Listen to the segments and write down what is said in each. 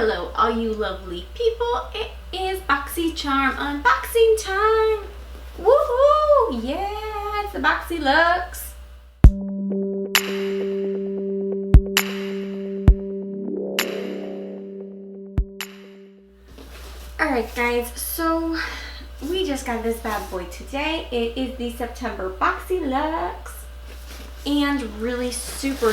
Hello all you lovely people, it is Boxycharm unboxing time! Woohoo! Yeah, it's the BOXYLUXE! Alright guys, so we just got this bad boy today. It is the September BOXYLUXE, and really super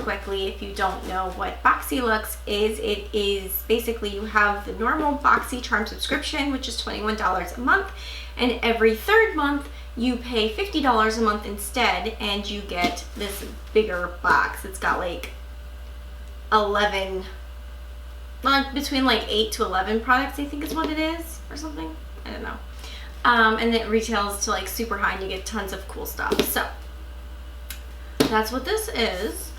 quickly, if you don't know what BOXYLUXE is, it is basically you have the normal Boxycharm subscription, which is $21 a month, and every third month you pay $50 a month instead, and you get this bigger box. It's got like 11, like between like 8 to 11 products, I think is what it is, or something. I don't know. And it retails to like super high, and you get tons of cool stuff. So that's what this is.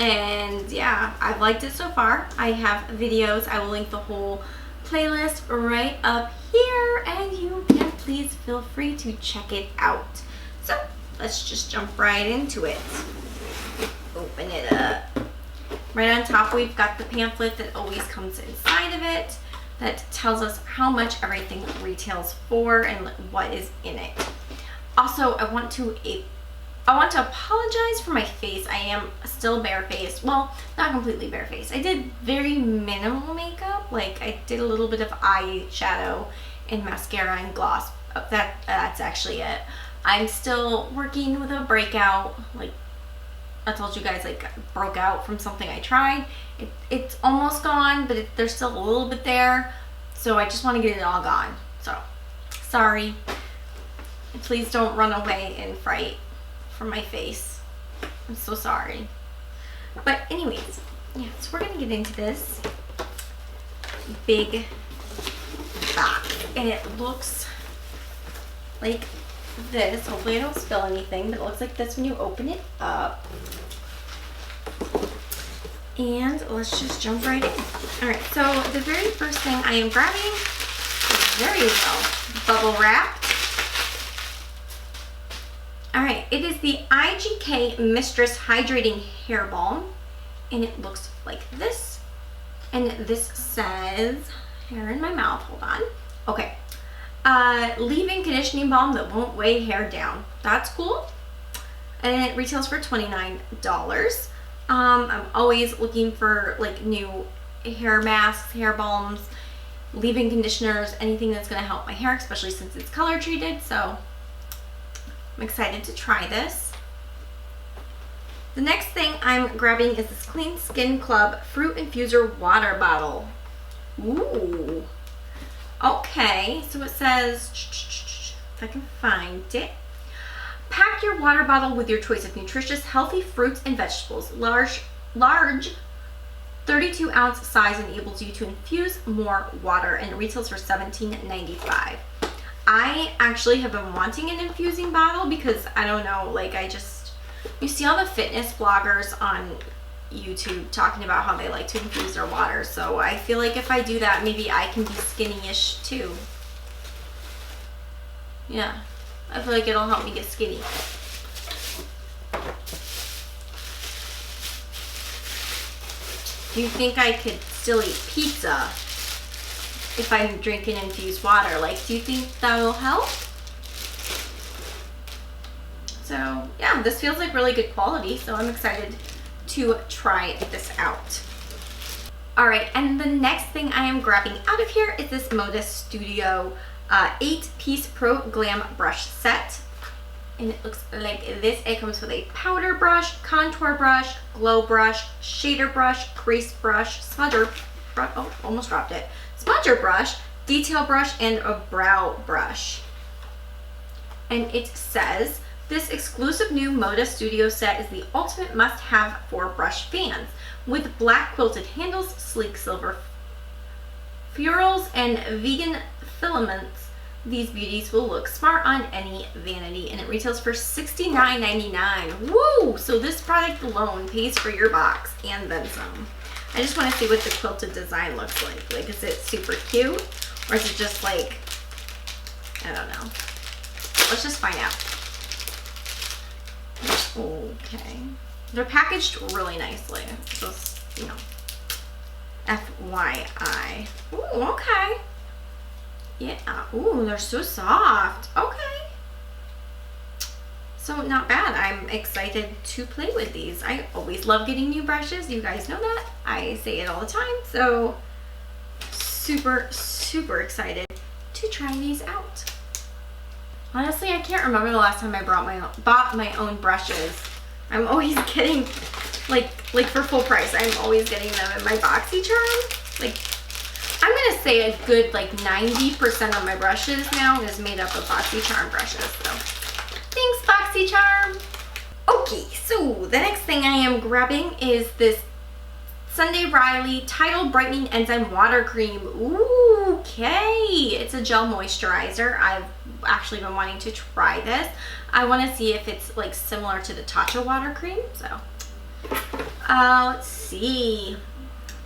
And yeah, I've liked it so far. I have videos. I will link the whole playlist right up here, and you can please feel free to check it out. So let's just jump right into it. Open it up. Right on top, we've got the pamphlet that always comes inside of it that tells us how much everything retails for and what is in it. Also, I want to apologize for my face. I am still barefaced. Well, not completely barefaced. I did very minimal makeup. Like I did a little bit of eyeshadow and mascara and gloss. That's actually it. I'm still working with a breakout. Like I told you guys, like broke out from something I tried. It's almost gone, but there's still a little bit there. So I just want to get it all gone. So sorry. Please don't run away in fright from my face. I'm so sorry. But anyways, yeah, so we're gonna get into this big box, and it looks like this. Hopefully I don't spill anything, but it looks like this when you open it up. And let's just jump right in. Alright, so the very first thing I am grabbing is very well bubble wrapped. Alright, it is the IGK Mistress Hydrating Hair Balm, and it looks like this. And this says, hair in my mouth, hold on. Okay, leave-in conditioning balm that won't weigh hair down. That's cool. And it retails for $29. I'm always looking for like new hair masks, hair balms, leave-in conditioners, anything that's going to help my hair, especially since it's color treated. So I'm excited to try this. The next thing I'm grabbing is this Clean Skin Club Fruit Infuser Water Bottle. Ooh. Okay, so it says, if I can find it. Pack your water bottle with your choice of nutritious, healthy fruits and vegetables. Large 32-ounce size enables you to infuse more water, and it retails for $17.95. I actually have been wanting an infusing bottle because I don't know, like you see all the fitness bloggers on YouTube talking about how they like to infuse their water. So I feel like if I do that, maybe I can be skinny-ish too. Yeah, I feel like it'll help me get skinny. Do you think I could still eat pizza if I'm drinking infused water? Like, do you think that will help? So yeah, this feels like really good quality, so I'm excited to try this out. All right, and the next thing I am grabbing out of here is this Moda Studio 8-piece Pro Glam brush set. And it looks like this. It comes with a powder brush, contour brush, glow brush, shader brush, crease brush, smudger brush, oh, almost dropped it, smudger brush, detail brush, and a brow brush. And it says, this exclusive new Moda Studio set is the ultimate must-have for brush fans. With black quilted handles, sleek silver ferrules, and vegan filaments, these beauties will look smart on any vanity, and it retails for $69.99. Woo! So this product alone pays for your box and then some. I just want to see what the quilted design looks like. Like, is it super cute? Or is it just like, I don't know. Let's just find out. Okay. They're packaged really nicely. Just, FYI. Ooh, okay. Yeah, ooh, they're so soft. Okay. So not bad. I'm excited to play with these. I always love getting new brushes. You guys know that. I say it all the time. So super, super excited to try these out. Honestly, I can't remember the last time I bought my own brushes. I'm always getting, like for full price, I'm always getting them in my Boxycharm. Like, I'm gonna say a good 90% of my brushes now is made up of Boxycharm brushes. So, thanks Boxycharm. Okay, so the next thing I am grabbing is this Sunday Riley Tidal Brightening Enzyme Water Cream. Ooh, okay. It's a gel moisturizer. I've actually been wanting to try this. I want to see if it's similar to the Tatcha water cream. So, let's see.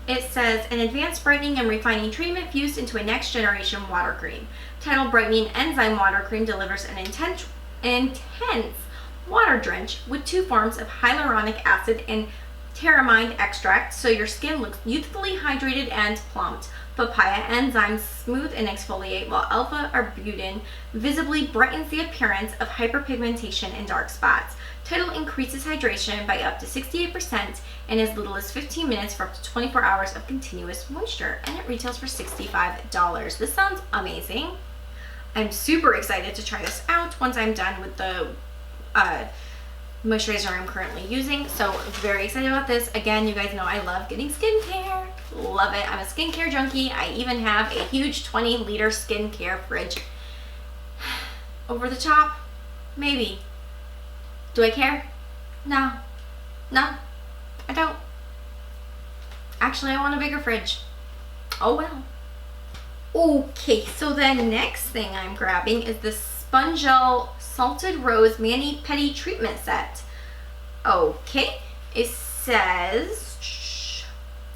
It says an advanced brightening and refining treatment fused into a next generation water cream. Tidal Brightening Enzyme Water Cream delivers an intense water drench with 2 forms of hyaluronic acid and pteramine extract, so your skin looks youthfully hydrated and plumped. Papaya enzymes smooth and exfoliate, while alpha-arbutin visibly brightens the appearance of hyperpigmentation and dark spots. Tidal increases hydration by up to 68% in as little as 15 minutes for up to 24 hours of continuous moisture, and it retails for $65. This sounds amazing. I'm super excited to try this out once I'm done with the moisturizer I'm currently using. So very excited about this. Again, you guys know I love getting skincare. Love it. I'm a skincare junkie. I even have a huge 20-liter skincare fridge. Over the top? Maybe. Do I care? No. No, I don't. Actually, I want a bigger fridge. Oh well. Okay, so the next thing I'm grabbing is the Spongel Salted Rose Mani Pedi Treatment Set. Okay, it says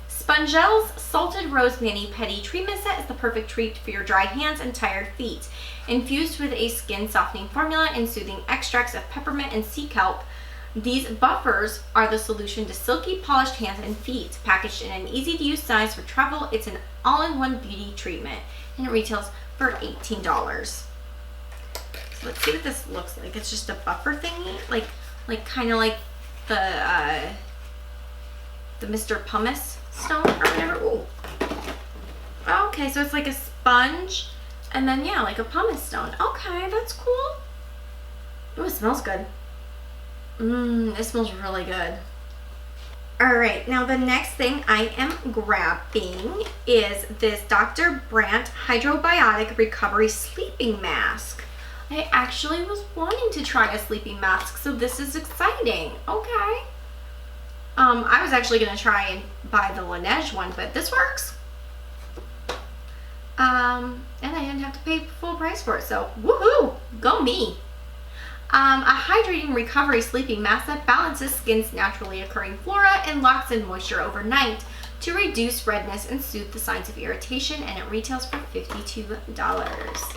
Spongel's Salted Rose Mani Pedi Treatment Set is the perfect treat for your dry hands and tired feet. Infused with a skin softening formula and soothing extracts of peppermint and sea kelp, these buffers are the solution to silky, polished hands and feet. Packaged in an easy-to-use size for travel, it's an all-in-one beauty treatment, and it retails for $18. So let's see what this looks like. It's just a buffer thingy, kind of like the Mr. Pumice stone or whatever. Ooh. Okay, so it's like a sponge, and then yeah, like a pumice stone. Okay, that's cool. Ooh, it smells good. It smells really good. Alright, now the next thing I am grabbing is this Dr. Brandt Hydrobiotic Recovery Sleeping Mask. I actually was wanting to try a sleeping mask, so this is exciting. Okay. I was actually going to try and buy the Laneige one, but this works. And I didn't have to pay full price for it, so woohoo! Go me! A hydrating recovery sleeping mask that balances skin's naturally occurring flora and locks in moisture overnight to reduce redness and soothe the signs of irritation, and it retails for $52.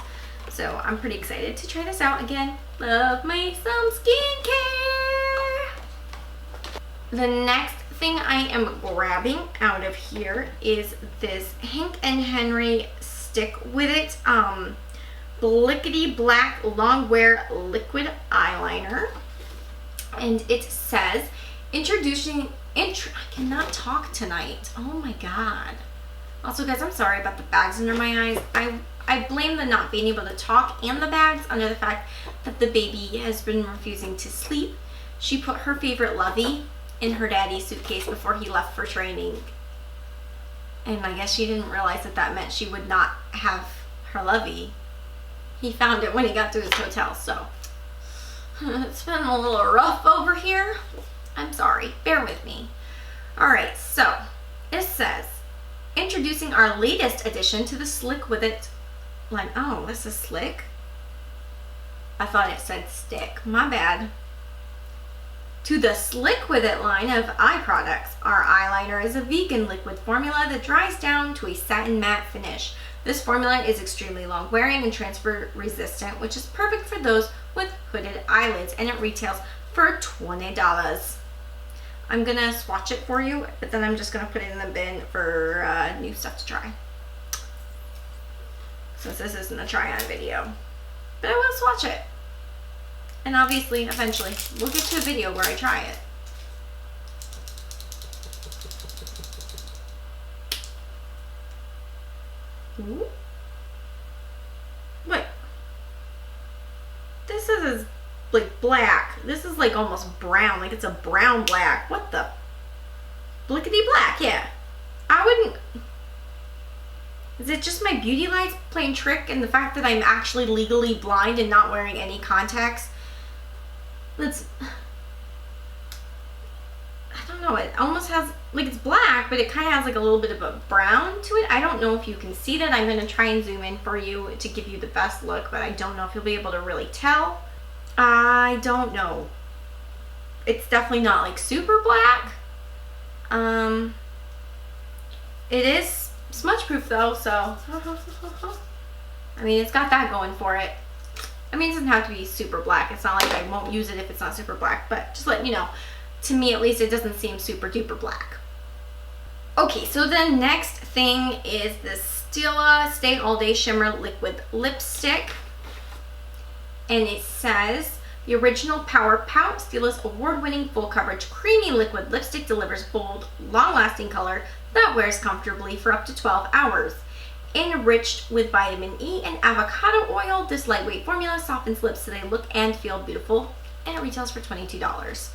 So I'm pretty excited to try this out again. Love me some skincare! The next thing I am grabbing out of here is this Hank and Henry Stick With It Blickety Black Longwear Liquid Eyeliner, and it says I cannot talk tonight. Oh my god. Also guys, I'm sorry about the bags under my eyes. I blame the not being able to talk and the bags under the fact that the baby has been refusing to sleep. She put her favorite lovey in her daddy's suitcase before he left for training, and I guess she didn't realize that meant she would not have her lovey. He found it when he got to his hotel, so it's been a little rough over here. I'm sorry, bear with me. Alright, so it says, introducing our latest addition to the Slick With It line. Oh, this is Slick? I thought it said stick. My bad. To the Slick With It line of eye products. Our eyeliner is a vegan liquid formula that dries down to a satin matte finish. This formula is extremely long wearing and transfer resistant, which is perfect for those with hooded eyelids, and it retails for $20. I'm gonna swatch it for you, but then I'm just gonna put it in the bin for new stuff to try. Since this isn't a try on video. But I will swatch it. And obviously, eventually, we'll get to a video where I try it. Ooh. Wait. This is like black. This is like almost brown. Like it's a brown black. What the? Blickety black, yeah. I wouldn't... Is it just my beauty lights playing trick and the fact that I'm actually legally blind and not wearing any contacts? That's... I don't know. It almost has... Like it's black, but it kind of has like a little bit of a brown to it. I don't know if you can see that. I'm going to try and zoom in for you to give you the best look, but I don't know if you'll be able to really tell. I don't know. It's definitely not like super black. It is smudge proof though, so I mean, it's got that going for it. I mean, it doesn't have to be super black. It's not like I won't use it if it's not super black, but just letting you know, to me at least, it doesn't seem super duper black. Okay, so the next thing is this Stila Stay All Day Shimmer Liquid Lipstick. And it says, the original Power Pout, Stila's award-winning full coverage creamy liquid lipstick delivers bold, long-lasting color that wears comfortably for up to 12 hours. Enriched with vitamin E and avocado oil, this lightweight formula softens lips so they look and feel beautiful, and it retails for $22.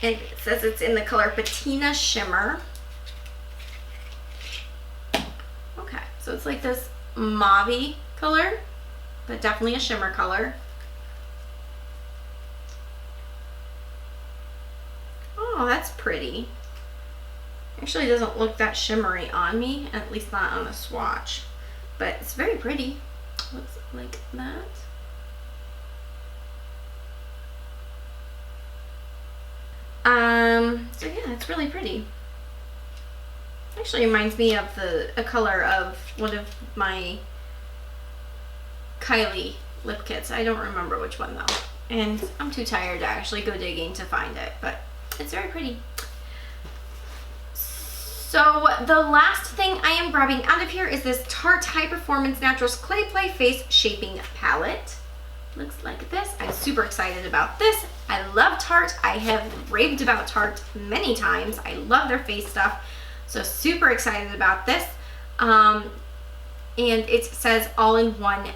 And it says it's in the color Patina Shimmer. Okay, so it's like this mauve-y color, but definitely a shimmer color. Oh, that's pretty. Actually, it doesn't look that shimmery on me, at least not on the swatch, but it's very pretty. Looks like that. So yeah, it's really pretty. Actually reminds me of a color of one of my Kylie lip kits. I don't remember which one though. And I'm too tired to actually go digging to find it, but it's very pretty. So the last thing I am grabbing out of here is this Tarte High Performance Naturals Clay Play Face Shaping Palette. Looks like this. I'm super excited about this. I love Tarte. I have raved about Tarte many times. I love their face stuff. So super excited about this. And it says all-in-one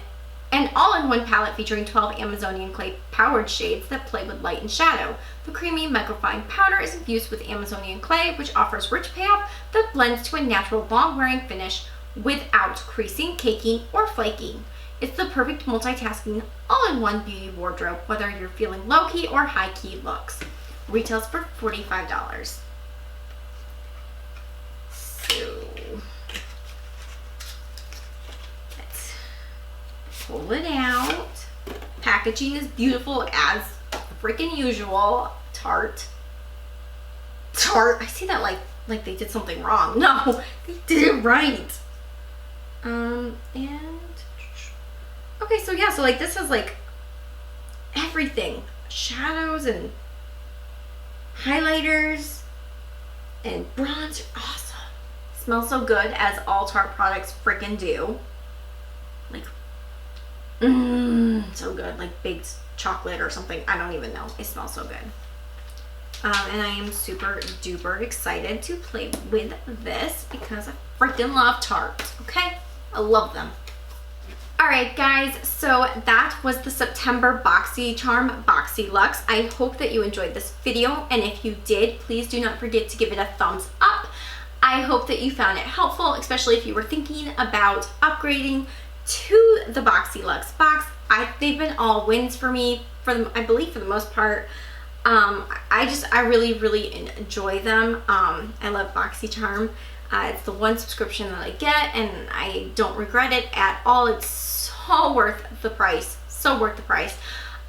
palette featuring 12 Amazonian clay powered shades that play with light and shadow. The creamy microfine powder is infused with Amazonian clay, which offers rich payoff that blends to a natural long-wearing finish without creasing, caking, or flaking. It's the perfect multitasking, all-in-one beauty wardrobe, whether you're feeling low-key or high-key looks. Retails for $45. So, let's pull it out. Packaging is beautiful as freaking usual. Tarte. I see that like they did something wrong. No, they did it right. And okay, so yeah, so like this is like everything. Shadows and highlighters and bronzer. Awesome. Smells so good, as all Tarte products freaking do. Like, so good. Like baked chocolate or something. I don't even know. It smells so good. And I am super duper excited to play with this because I freaking love Tarte. Okay? I love them. Alright guys, so that was the September Boxycharm BOXYLUXE. I hope that you enjoyed this video, and if you did, please do not forget to give it a thumbs up. I hope that you found it helpful, especially if you were thinking about upgrading to the BOXYLUXE box. They've been all wins for me, I believe for the most part. I really enjoy them. I love Boxycharm. It's the one subscription that I get, and I don't regret it at all. It's so worth the price. So worth the price.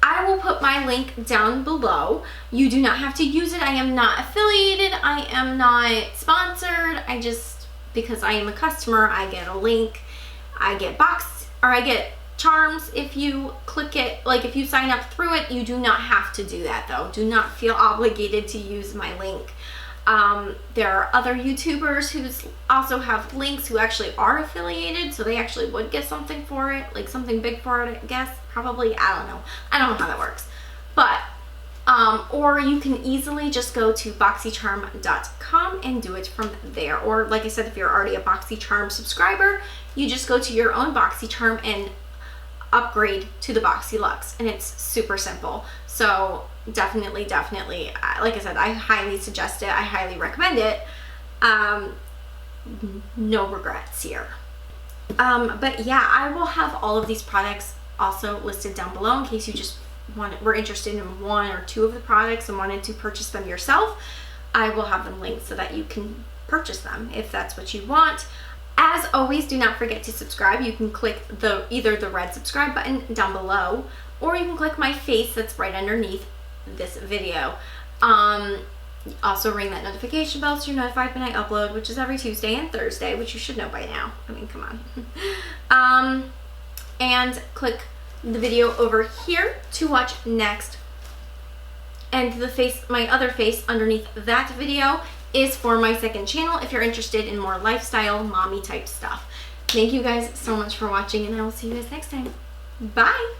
I will put my link down below. You do not have to use it. I am not affiliated. I am not sponsored. because I am a customer, I get a link. I get Charms if you click it, like if you sign up through it. You do not have to do that though. Do not feel obligated to use my link. There are other YouTubers who also have links who actually are affiliated, so they actually would get something for it, like something big for it, I guess, probably. I don't know how that works. But or you can easily just go to boxycharm.com and do it from there. Or like I said, if you're already a Boxycharm subscriber, you just go to your own Boxycharm and upgrade to the BOXYLUXE, and it's super simple. So definitely, like I said, I highly suggest it. I highly recommend it. No regrets here. But yeah, I will have all of these products also listed down below in case you just were interested in one or two of the products and wanted to purchase them yourself. I will have them linked so that you can purchase them if that's what you want. As always, do not forget to subscribe. You can click either the red subscribe button down below, or you can click my face that's right underneath this video. Also ring that notification bell so you're notified when I upload, which is every Tuesday and Thursday, which you should know by now. I mean, come on. And click the video over here to watch next. And the face, my other face underneath that video, is for my second channel if you're interested in more lifestyle, mommy type stuff. Thank you guys so much for watching, and I will see you guys next time. Bye!